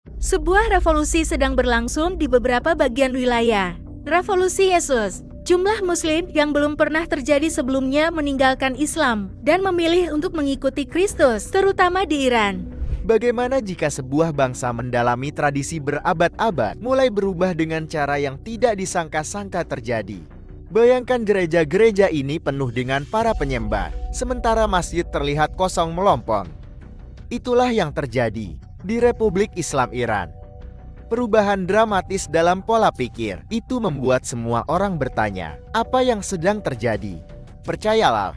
Sebuah revolusi sedang berlangsung di beberapa bagian wilayah. Revolusi Yesus. Jumlah Muslim yang belum pernah terjadi sebelumnya meninggalkan Islam dan memilih untuk mengikuti Kristus, terutama di Iran. Bagaimana jika sebuah bangsa mendalami tradisi berabad-abad mulai berubah dengan cara yang tidak disangka-sangka terjadi? Bayangkan gereja-gereja ini penuh dengan para penyembah, sementara masjid terlihat kosong melompong. Itulah yang terjadi di Republik Islam Iran. Perubahan dramatis dalam pola pikir itu membuat semua orang bertanya, apa yang sedang terjadi? Percayalah,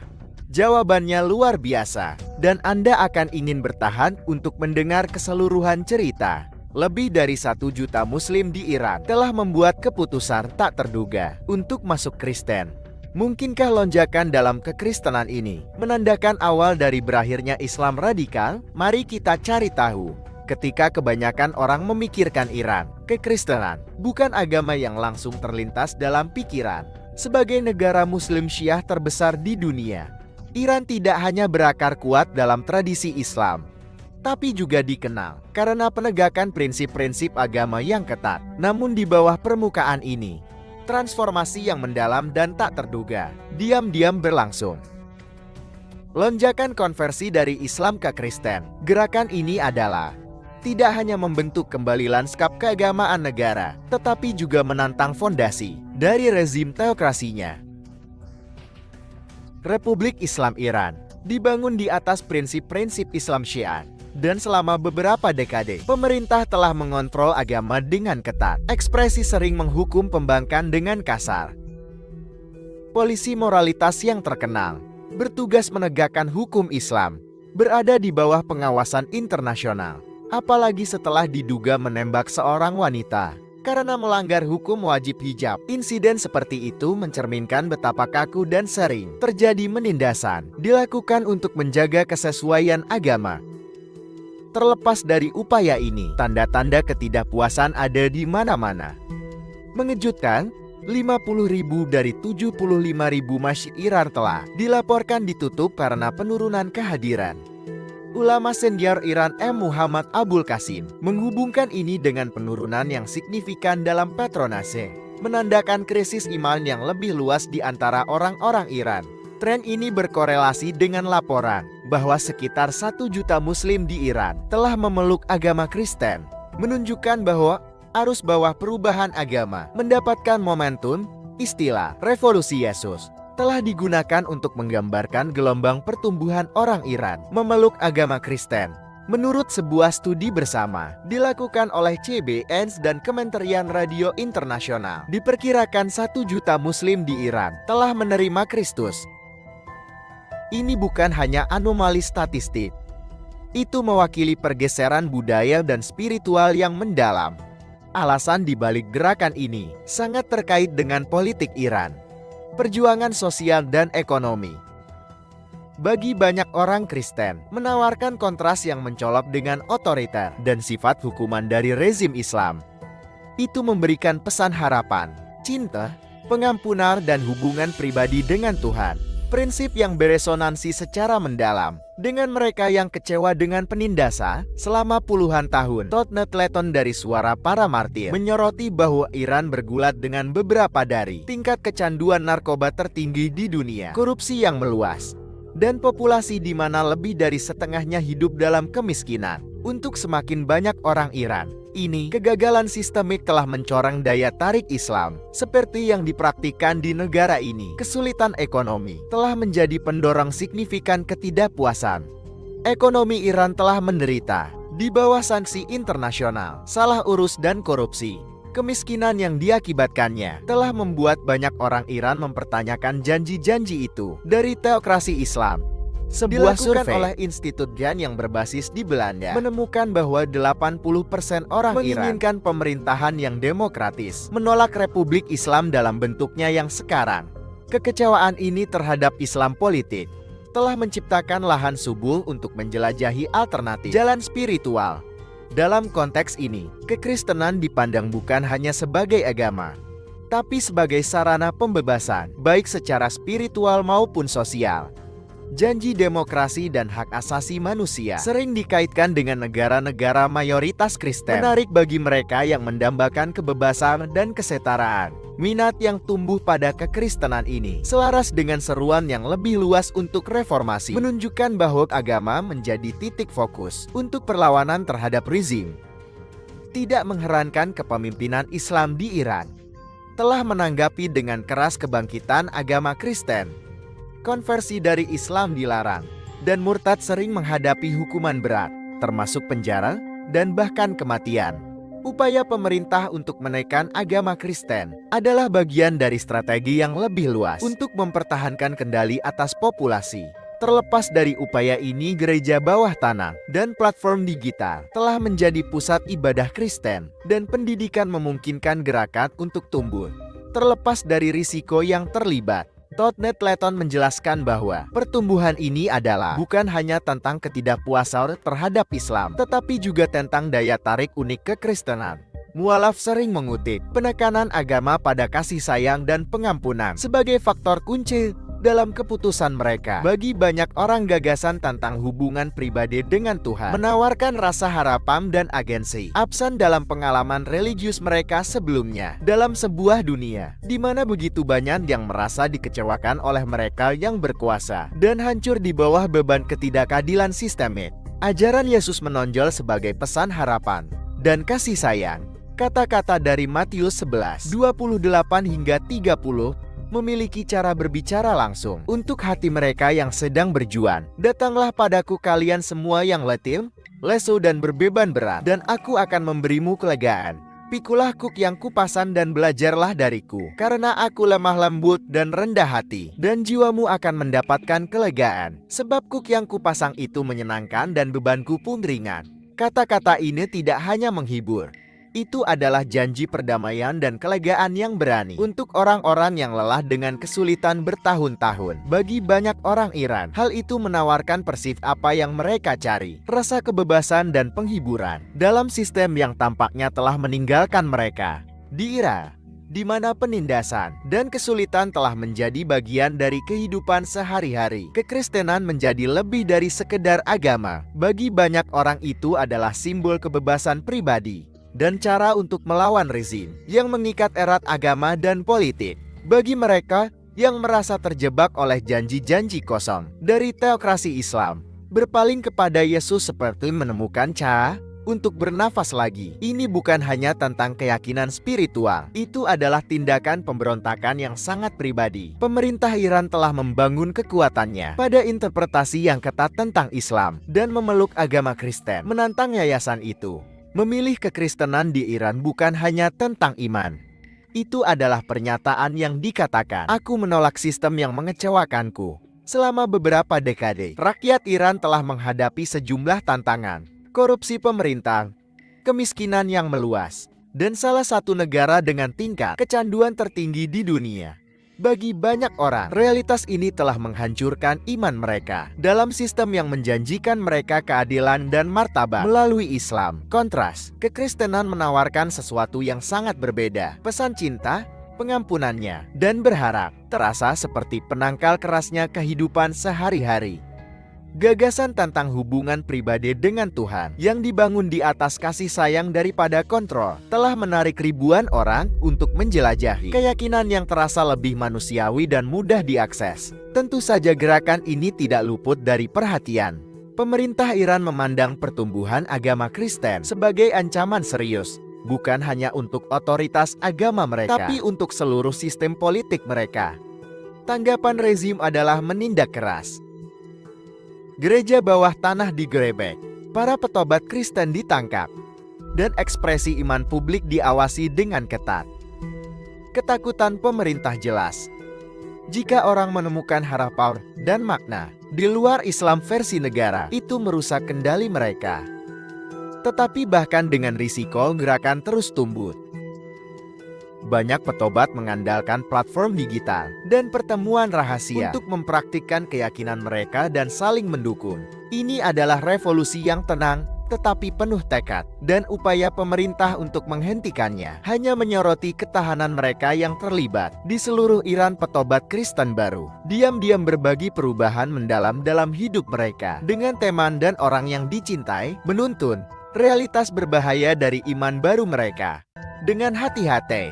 jawabannya luar biasa, dan Anda akan ingin bertahan untuk mendengar keseluruhan cerita. Lebih dari 1 juta Muslim di Iran telah membuat keputusan tak terduga untuk masuk Kristen. Mungkinkah lonjakan dalam kekristenan ini menandakan awal dari berakhirnya Islam radikal? Mari kita cari tahu. Ketika kebanyakan orang memikirkan Iran, kekristenan bukan agama yang langsung terlintas dalam pikiran. Sebagai negara Muslim Syiah terbesar di dunia, Iran tidak hanya berakar kuat dalam tradisi Islam, tapi juga dikenal karena penegakan prinsip-prinsip agama yang ketat. Namun di bawah permukaan ini, transformasi yang mendalam dan tak terduga diam-diam berlangsung. Lonjakan konversi dari Islam ke Kristen. Gerakan ini adalah tidak hanya membentuk kembali lanskap keagamaan negara, tetapi juga menantang fondasi dari rezim teokrasinya. Republik Islam Iran dibangun di atas prinsip-prinsip Islam Syiah, dan selama beberapa dekade, pemerintah telah mengontrol agama dengan ketat. Ekspresi sering menghukum pembangkang dengan kasar. Polisi moralitas yang terkenal, bertugas menegakkan hukum Islam, berada di bawah pengawasan internasional. Apalagi setelah diduga menembak seorang wanita karena melanggar hukum wajib hijab. Insiden seperti itu mencerminkan betapa kaku dan sering terjadi penindasan dilakukan untuk menjaga kesesuaian agama. Terlepas dari upaya ini, tanda-tanda ketidakpuasan ada di mana-mana. Mengejutkan, 50.000 dari 75.000 masjid Iran telah dilaporkan ditutup karena penurunan kehadiran. Ulama senior Iran Muhammad Abul Qasim menghubungkan ini dengan penurunan yang signifikan dalam patronase, menandakan krisis iman yang lebih luas di antara orang-orang Iran. Tren ini berkorelasi dengan laporan bahwa sekitar 1 juta Muslim di Iran telah memeluk agama Kristen, menunjukkan bahwa arus bawah perubahan agama mendapatkan momentum. Istilah revolusi Yesus telah digunakan untuk menggambarkan gelombang pertumbuhan orang Iran memeluk agama Kristen. Menurut sebuah studi bersama dilakukan oleh CBS dan Kementerian Radio Internasional, diperkirakan 1 juta Muslim di Iran telah menerima Kristus. Ini bukan hanya anomali statistik. Itu mewakili pergeseran budaya dan spiritual yang mendalam. Alasan dibalik gerakan ini sangat terkait dengan politik Iran, perjuangan sosial dan ekonomi. Bagi banyak orang Kristen, menawarkan kontras yang mencolok dengan otoriter dan sifat hukuman dari rezim Islam. Itu memberikan pesan harapan, cinta, pengampunan dan hubungan pribadi dengan Tuhan. Prinsip yang beresonansi secara mendalam dengan mereka yang kecewa dengan penindasan selama puluhan tahun. Todd Nettleton dari Suara Para Martir menyoroti bahwa Iran bergulat dengan beberapa dari tingkat kecanduan narkoba tertinggi di dunia, korupsi yang meluas, dan populasi di mana lebih dari setengahnya hidup dalam kemiskinan. Untuk semakin banyak orang Iran, ini kegagalan sistemik telah mencoreng daya tarik Islam seperti yang dipraktikkan di negara ini. Kesulitan ekonomi telah menjadi pendorong signifikan ketidakpuasan. Ekonomi Iran telah menderita di bawah sanksi internasional, salah urus dan korupsi. Kemiskinan yang diakibatkannya telah membuat banyak orang Iran mempertanyakan janji-janji itu dari teokrasi Islam. Sebuah survei oleh Institut Gan yang berbasis di Belanda menemukan bahwa 80% orang menginginkan pemerintahan yang demokratis, menolak Republik Islam dalam bentuknya yang sekarang. Kekecewaan ini terhadap Islam politik telah menciptakan lahan subur untuk menjelajahi alternatif jalan spiritual. Dalam konteks ini, kekristenan dipandang bukan hanya sebagai agama, tapi sebagai sarana pembebasan, baik secara spiritual maupun sosial. Janji demokrasi dan hak asasi manusia sering dikaitkan dengan negara-negara mayoritas Kristen. Menarik bagi mereka yang mendambakan kebebasan dan kesetaraan. Minat yang tumbuh pada kekristenan ini selaras dengan seruan yang lebih luas untuk reformasi, menunjukkan bahwa agama menjadi titik fokus untuk perlawanan terhadap rezim. Tidak mengherankan kepemimpinan Islam di Iran telah menanggapi dengan keras kebangkitan agama Kristen. Konversi dari Islam dilarang, dan murtad sering menghadapi hukuman berat, termasuk penjara dan bahkan kematian. Upaya pemerintah untuk menekan agama Kristen adalah bagian dari strategi yang lebih luas untuk mempertahankan kendali atas populasi. Terlepas dari upaya ini, gereja bawah tanah dan platform digital telah menjadi pusat ibadah Kristen, dan pendidikan memungkinkan gerakan untuk tumbuh. Terlepas dari risiko yang terlibat, Todd Nettleton menjelaskan bahwa pertumbuhan ini adalah bukan hanya tentang ketidakpuasan terhadap Islam, tetapi juga tentang daya tarik unik kekristenan. Mualaf sering mengutip penekanan agama pada kasih sayang dan pengampunan sebagai faktor kunci dalam keputusan mereka. Bagi banyak orang, gagasan tentang hubungan pribadi dengan Tuhan menawarkan rasa harapan dan agensi absen dalam pengalaman religius mereka sebelumnya. Dalam sebuah dunia di mana begitu banyak yang merasa dikecewakan oleh mereka yang berkuasa dan hancur di bawah beban ketidakadilan sistemik, ajaran Yesus menonjol sebagai pesan harapan dan kasih sayang. Kata-kata dari Matius 11:28 hingga 30 memiliki cara berbicara langsung untuk hati mereka yang sedang berjuang. Datanglah padaku kalian semua yang letih, lesu dan berbeban berat, dan aku akan memberimu kelegaan. Pikulah kuk yang kupasan dan belajarlah dariku, karena aku lemah lembut dan rendah hati, dan jiwamu akan mendapatkan kelegaan. Sebab kuk yang kupasang itu menyenangkan dan bebanku pun ringan. Kata-kata ini tidak hanya menghibur. Itu adalah janji perdamaian dan kelegaan yang berani untuk orang-orang yang lelah dengan kesulitan bertahun-tahun. Bagi banyak orang Iran, hal itu menawarkan persis apa yang mereka cari, rasa kebebasan dan penghiburan dalam sistem yang tampaknya telah meninggalkan mereka. Di Iran, di mana penindasan dan kesulitan telah menjadi bagian dari kehidupan sehari-hari, kekristenan menjadi lebih dari sekedar agama. Bagi banyak orang itu adalah simbol kebebasan pribadi dan cara untuk melawan rezim yang mengikat erat agama dan politik. Bagi mereka yang merasa terjebak oleh janji-janji kosong dari teokrasi Islam, berpaling kepada Yesus seperti menemukan cahaya untuk bernafas lagi. Ini bukan hanya tentang keyakinan spiritual, itu adalah tindakan pemberontakan yang sangat pribadi. Pemerintah Iran telah membangun kekuatannya pada interpretasi yang ketat tentang Islam dan memeluk agama Kristen. Menantang yayasan itu, memilih kekristenan di Iran bukan hanya tentang iman. Itu adalah pernyataan yang dikatakan, "Aku menolak sistem yang mengecewakanku." Selama beberapa dekade, rakyat Iran telah menghadapi sejumlah tantangan. Korupsi pemerintah, kemiskinan yang meluas, dan salah satu negara dengan tingkat kecanduan tertinggi di dunia. Bagi banyak orang, realitas ini telah menghancurkan iman mereka dalam sistem yang menjanjikan mereka keadilan dan martabat melalui Islam. Kontras, kekristenan menawarkan sesuatu yang sangat berbeda. Pesan cinta, pengampunannya, dan berharap terasa seperti penangkal kerasnya kehidupan sehari-hari. Gagasan tentang hubungan pribadi dengan Tuhan yang dibangun di atas kasih sayang daripada kontrol telah menarik ribuan orang untuk menjelajahi keyakinan yang terasa lebih manusiawi dan mudah diakses. Tentu saja gerakan ini tidak luput dari perhatian. Pemerintah Iran memandang pertumbuhan agama Kristen sebagai ancaman serius, bukan hanya untuk otoritas agama mereka, tapi untuk seluruh sistem politik mereka. Tanggapan rezim adalah menindak keras. Gereja bawah tanah digerebek, para petobat Kristen ditangkap, dan ekspresi iman publik diawasi dengan ketat. Ketakutan pemerintah jelas. Jika orang menemukan harapan dan makna di luar Islam versi negara, itu merusak kendali mereka. Tetapi bahkan dengan risiko, gerakan terus tumbuh. Banyak petobat mengandalkan platform digital dan pertemuan rahasia untuk mempraktikkan keyakinan mereka dan saling mendukung. Ini adalah revolusi yang tenang tetapi penuh tekad, dan upaya pemerintah untuk menghentikannya. Hanya menyoroti ketahanan mereka yang terlibat. Di seluruh Iran, petobat Kristen baru diam-diam berbagi perubahan mendalam dalam hidup mereka. Dengan teman dan orang yang dicintai, menuntun realitas berbahaya dari iman baru mereka. Dengan hati-hati,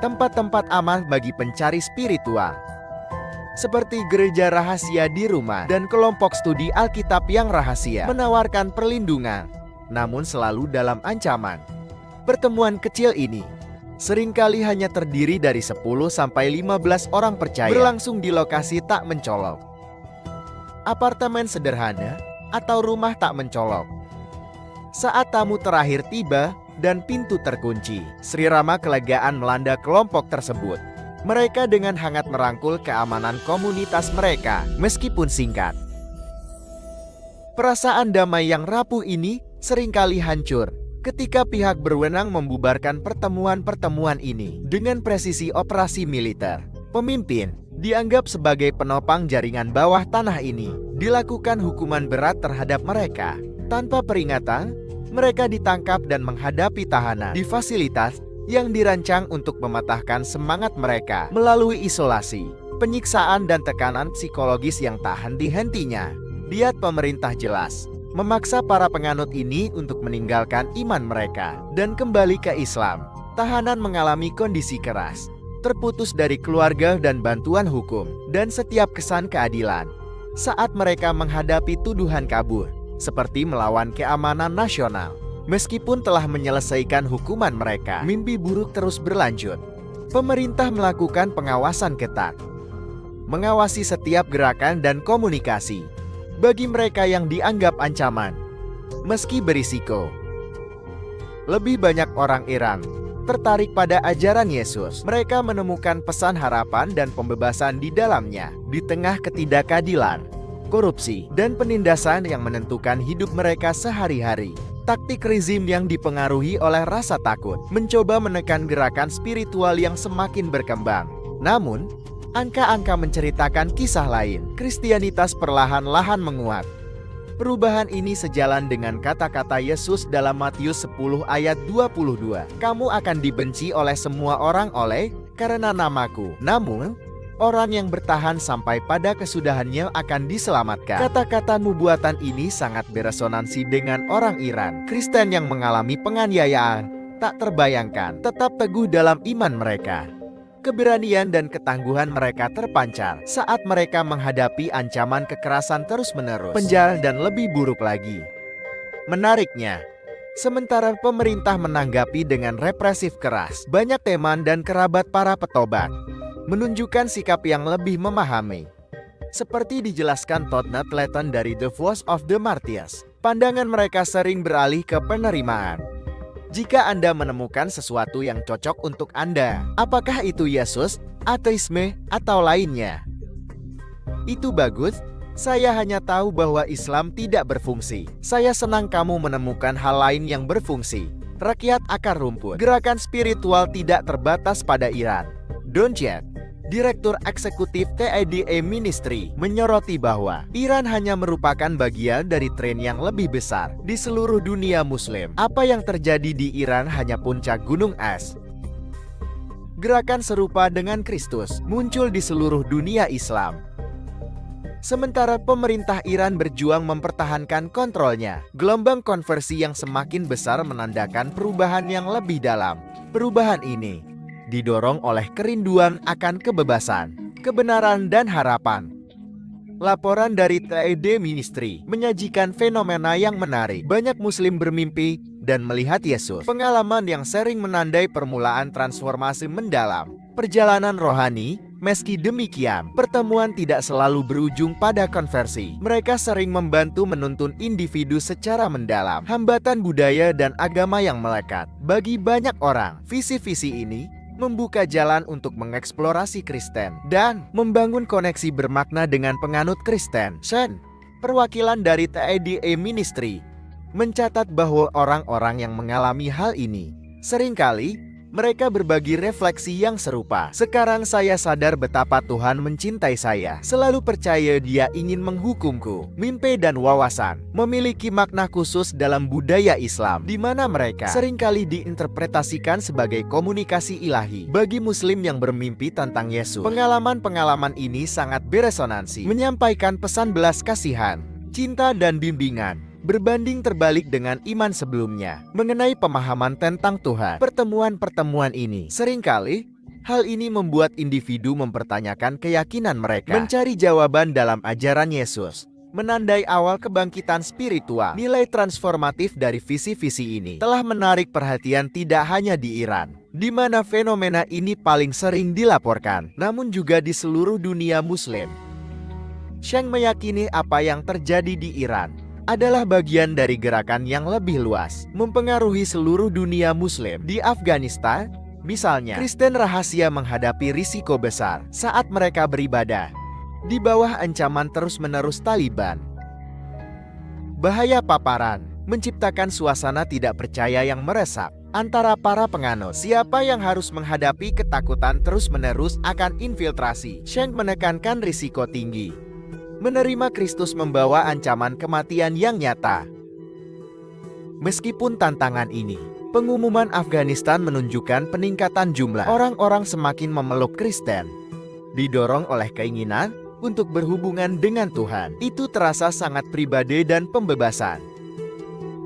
tempat-tempat aman bagi pencari spiritual, seperti gereja rahasia di rumah dan kelompok studi Alkitab yang rahasia, menawarkan perlindungan, namun selalu dalam ancaman. Pertemuan kecil ini seringkali hanya terdiri dari 10-15 orang percaya, berlangsung di lokasi tak mencolok, apartemen sederhana, atau rumah tak mencolok. Saat tamu terakhir tiba dan pintu terkunci, serirama kelegaan melanda kelompok tersebut. Mereka dengan hangat merangkul keamanan komunitas mereka, meskipun singkat. Perasaan damai yang rapuh ini seringkali hancur ketika pihak berwenang membubarkan pertemuan-pertemuan ini dengan presisi operasi militer. Pemimpin dianggap sebagai penopang jaringan bawah tanah ini, dilakukan hukuman berat terhadap mereka. Tanpa peringatan, mereka ditangkap dan menghadapi tahanan di fasilitas yang dirancang untuk mematahkan semangat mereka melalui isolasi, penyiksaan dan tekanan psikologis yang tak henti-hentinya. Diat pemerintah jelas memaksa para penganut ini untuk meninggalkan iman mereka dan kembali ke Islam. Tahanan mengalami kondisi keras, terputus dari keluarga dan bantuan hukum, dan setiap kesan keadilan saat mereka menghadapi tuduhan kabur, seperti melawan keamanan nasional. Meskipun telah menyelesaikan hukuman mereka, mimpi buruk terus berlanjut. Pemerintah melakukan pengawasan ketat, mengawasi setiap gerakan dan komunikasi bagi mereka yang dianggap ancaman, meski berisiko. Lebih banyak orang Iran tertarik pada ajaran Yesus. Mereka menemukan pesan harapan dan pembebasan di dalamnya, di tengah ketidakadilan, korupsi, dan penindasan yang menentukan hidup mereka sehari-hari. Taktik rezim yang dipengaruhi oleh rasa takut mencoba menekan gerakan spiritual yang semakin berkembang. Namun, angka-angka menceritakan kisah lain. Kristianitas perlahan-lahan menguat. Perubahan ini sejalan dengan kata-kata Yesus dalam Matius 10 ayat 22. Kamu akan dibenci oleh semua orang karena namaku. Namun, orang yang bertahan sampai pada kesudahannya akan diselamatkan. Kata-kata nubuatan ini sangat beresonansi dengan orang Iran Kristen yang mengalami penganiayaan tak terbayangkan, tetap teguh dalam iman mereka. Keberanian dan ketangguhan mereka terpancar saat mereka menghadapi ancaman kekerasan terus-menerus, penjara dan lebih buruk lagi. Menariknya, sementara pemerintah menanggapi dengan represif keras, banyak teman dan kerabat para petobat menunjukkan sikap yang lebih memahami. Seperti dijelaskan Todd Natleton dari The Voice of the Martyrs, pandangan mereka sering beralih ke penerimaan. Jika Anda menemukan sesuatu yang cocok untuk Anda, apakah itu Yesus, ateisme, atau lainnya? Itu bagus, saya hanya tahu bahwa Islam tidak berfungsi. Saya senang kamu menemukan hal lain yang berfungsi. Rakyat akar rumput, gerakan spiritual tidak terbatas pada Iran. Don Chet, Direktur Eksekutif TEDE Ministry, menyoroti bahwa Iran hanya merupakan bagian dari tren yang lebih besar di seluruh dunia Muslim. Apa yang terjadi di Iran hanya puncak gunung es. Gerakan serupa dengan Kristus muncul di seluruh dunia Islam. Sementara pemerintah Iran berjuang mempertahankan kontrolnya, gelombang konversi yang semakin besar menandakan perubahan yang lebih dalam. Perubahan ini didorong oleh kerinduan akan kebebasan, kebenaran, dan harapan. Laporan dari TED Ministry menyajikan fenomena yang menarik. Banyak Muslim bermimpi dan melihat Yesus, pengalaman yang sering menandai permulaan transformasi mendalam, perjalanan rohani. Meski demikian, pertemuan tidak selalu berujung pada konversi. Mereka sering membantu menuntun individu secara mendalam, hambatan budaya dan agama yang melekat. Bagi banyak orang, visi-visi ini membuka jalan untuk mengeksplorasi Kristen dan membangun koneksi bermakna dengan penganut Kristen. Shen, perwakilan dari TEDE Ministry, mencatat bahwa orang-orang yang mengalami hal ini seringkali Mereka berbagi refleksi yang serupa. Sekarang saya sadar betapa Tuhan mencintai saya. Selalu percaya Dia ingin menghukumku. Mimpi dan wawasan memiliki makna khusus dalam budaya Islam, di mana mereka seringkali diinterpretasikan sebagai komunikasi ilahi bagi Muslim yang bermimpi tentang Yesus. Pengalaman-pengalaman ini sangat beresonansi, menyampaikan pesan belas kasihan, cinta dan bimbingan, berbanding terbalik dengan iman sebelumnya mengenai pemahaman tentang Tuhan. Pertemuan-pertemuan ini seringkali hal ini membuat individu mempertanyakan keyakinan mereka, mencari jawaban dalam ajaran Yesus, menandai awal kebangkitan spiritual. Nilai transformatif dari visi-visi ini telah menarik perhatian tidak hanya di Iran, di mana fenomena ini paling sering dilaporkan, namun juga di seluruh dunia Muslim. Sheng meyakini apa yang terjadi di Iran adalah bagian dari gerakan yang lebih luas, mempengaruhi seluruh dunia Muslim. Di Afghanistan, misalnya, Kristen rahasia menghadapi risiko besar saat mereka beribadah di bawah ancaman terus-menerus Taliban. Bahaya paparan menciptakan suasana tidak percaya yang meresap antara para penganut. Siapa yang harus menghadapi ketakutan terus-menerus akan infiltrasi? Sheng menekankan risiko tinggi. Menerima Kristus membawa ancaman kematian yang nyata. Meskipun tantangan ini, pengumuman Afghanistan menunjukkan peningkatan jumlah orang-orang semakin memeluk Kristen, didorong oleh keinginan untuk berhubungan dengan Tuhan. Itu terasa sangat pribadi dan pembebasan.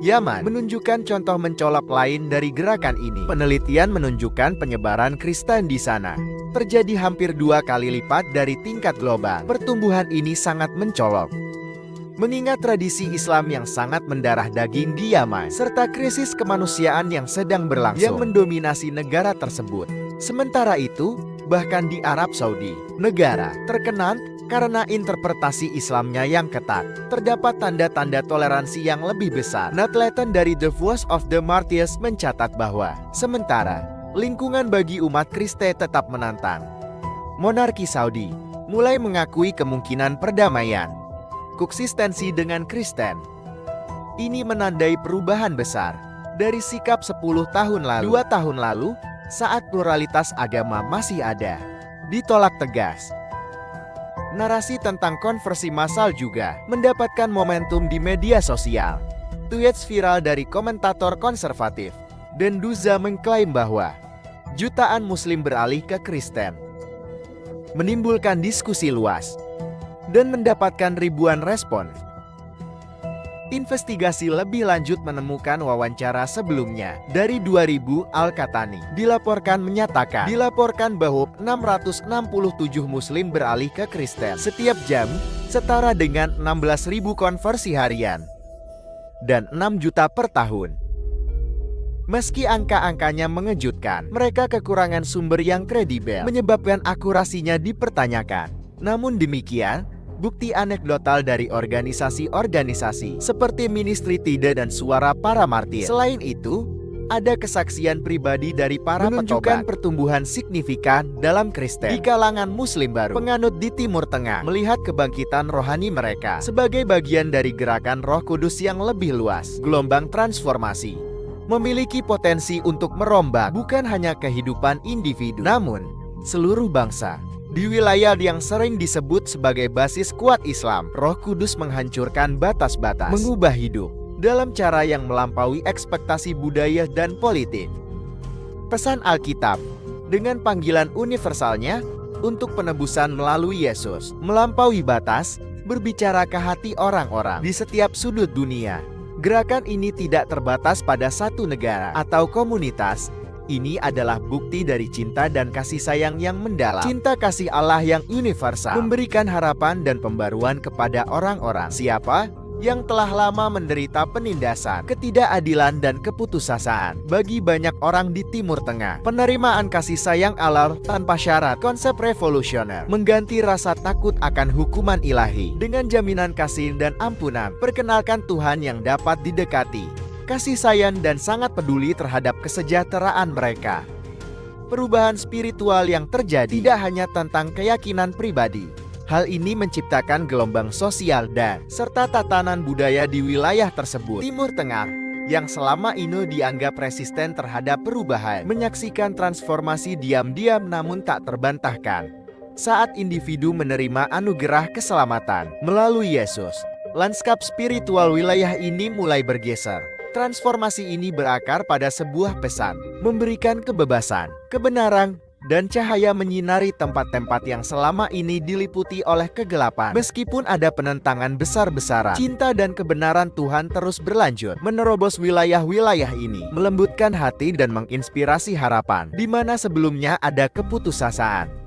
Yaman menunjukkan contoh mencolok lain dari gerakan ini. Penelitian menunjukkan penyebaran Kristen di sana terjadi hampir 2 kali lipat dari tingkat global. Pertumbuhan ini sangat mencolok, mengingat tradisi Islam yang sangat mendarah daging di Yaman, serta krisis kemanusiaan yang sedang berlangsung yang mendominasi negara tersebut. Sementara itu, bahkan di Arab Saudi, negara terkenal karena interpretasi Islamnya yang ketat, terdapat tanda-tanda toleransi yang lebih besar. Natleton dari The Voice of the Martyrs mencatat bahwa, sementara lingkungan bagi umat Kristen tetap menantang, monarki Saudi mulai mengakui kemungkinan perdamaian koeksistensi dengan Kristen. Ini menandai perubahan besar dari sikap 10 tahun lalu. 2 tahun lalu, saat pluralitas agama masih ada, ditolak tegas. Narasi tentang konversi massal juga mendapatkan momentum di media sosial. Tweets viral dari komentator konservatif dan Duza mengklaim bahwa jutaan Muslim beralih ke Kristen, menimbulkan diskusi luas dan mendapatkan ribuan respon. Investigasi lebih lanjut menemukan wawancara sebelumnya dari 2000. Al-Katani dilaporkan bahwa 667 Muslim beralih ke Kristen setiap jam, setara dengan 16.000 konversi harian dan 6 juta per tahun. Meski angka-angkanya mengejutkan, mereka kekurangan sumber yang kredibel menyebabkan akurasinya dipertanyakan. Namun demikian, bukti anekdotal dari organisasi-organisasi seperti Ministry Tida dan Suara Para Martir. Selain itu, ada kesaksian pribadi dari para menunjukkan pertumbuhan signifikan dalam Kristen di kalangan Muslim baru. Penganut di Timur Tengah melihat kebangkitan rohani mereka sebagai bagian dari gerakan Roh Kudus yang lebih luas. Gelombang transformasi memiliki potensi untuk merombak bukan hanya kehidupan individu, namun seluruh bangsa. Di wilayah yang sering disebut sebagai basis kuat Islam, Roh Kudus menghancurkan batas-batas, mengubah hidup dalam cara yang melampaui ekspektasi budaya dan politik. Pesan Alkitab dengan panggilan universalnya untuk penebusan melalui Yesus melampaui batas, berbicara ke hati orang-orang di setiap sudut dunia. Gerakan ini tidak terbatas pada satu negara atau komunitas. Ini adalah bukti dari cinta dan kasih sayang yang mendalam. Cinta kasih Allah yang universal memberikan harapan dan pembaruan kepada orang-orang siapa yang telah lama menderita penindasan, ketidakadilan dan keputusasaan. Bagi banyak orang di Timur Tengah, penerimaan kasih sayang Allah tanpa syarat, konsep revolusioner, mengganti rasa takut akan hukuman ilahi dengan jaminan kasih dan ampunan. Perkenalkan Tuhan yang dapat didekati, kasih sayang dan sangat peduli terhadap kesejahteraan mereka. Perubahan spiritual yang terjadi tidak hanya tentang keyakinan pribadi. Hal ini menciptakan gelombang sosial dan serta tatanan budaya di wilayah tersebut. Timur Tengah yang selama ini dianggap resisten terhadap perubahan, menyaksikan transformasi diam-diam namun tak terbantahkan. Saat individu menerima anugerah keselamatan melalui Yesus, lanskap spiritual wilayah ini mulai bergeser. Transformasi ini berakar pada sebuah pesan, memberikan kebebasan, kebenaran, dan cahaya menyinari tempat-tempat yang selama ini diliputi oleh kegelapan. Meskipun ada penentangan besar-besaran, cinta dan kebenaran Tuhan terus berlanjut menerobos wilayah-wilayah ini, melembutkan hati dan menginspirasi harapan, di mana sebelumnya ada keputusasaan.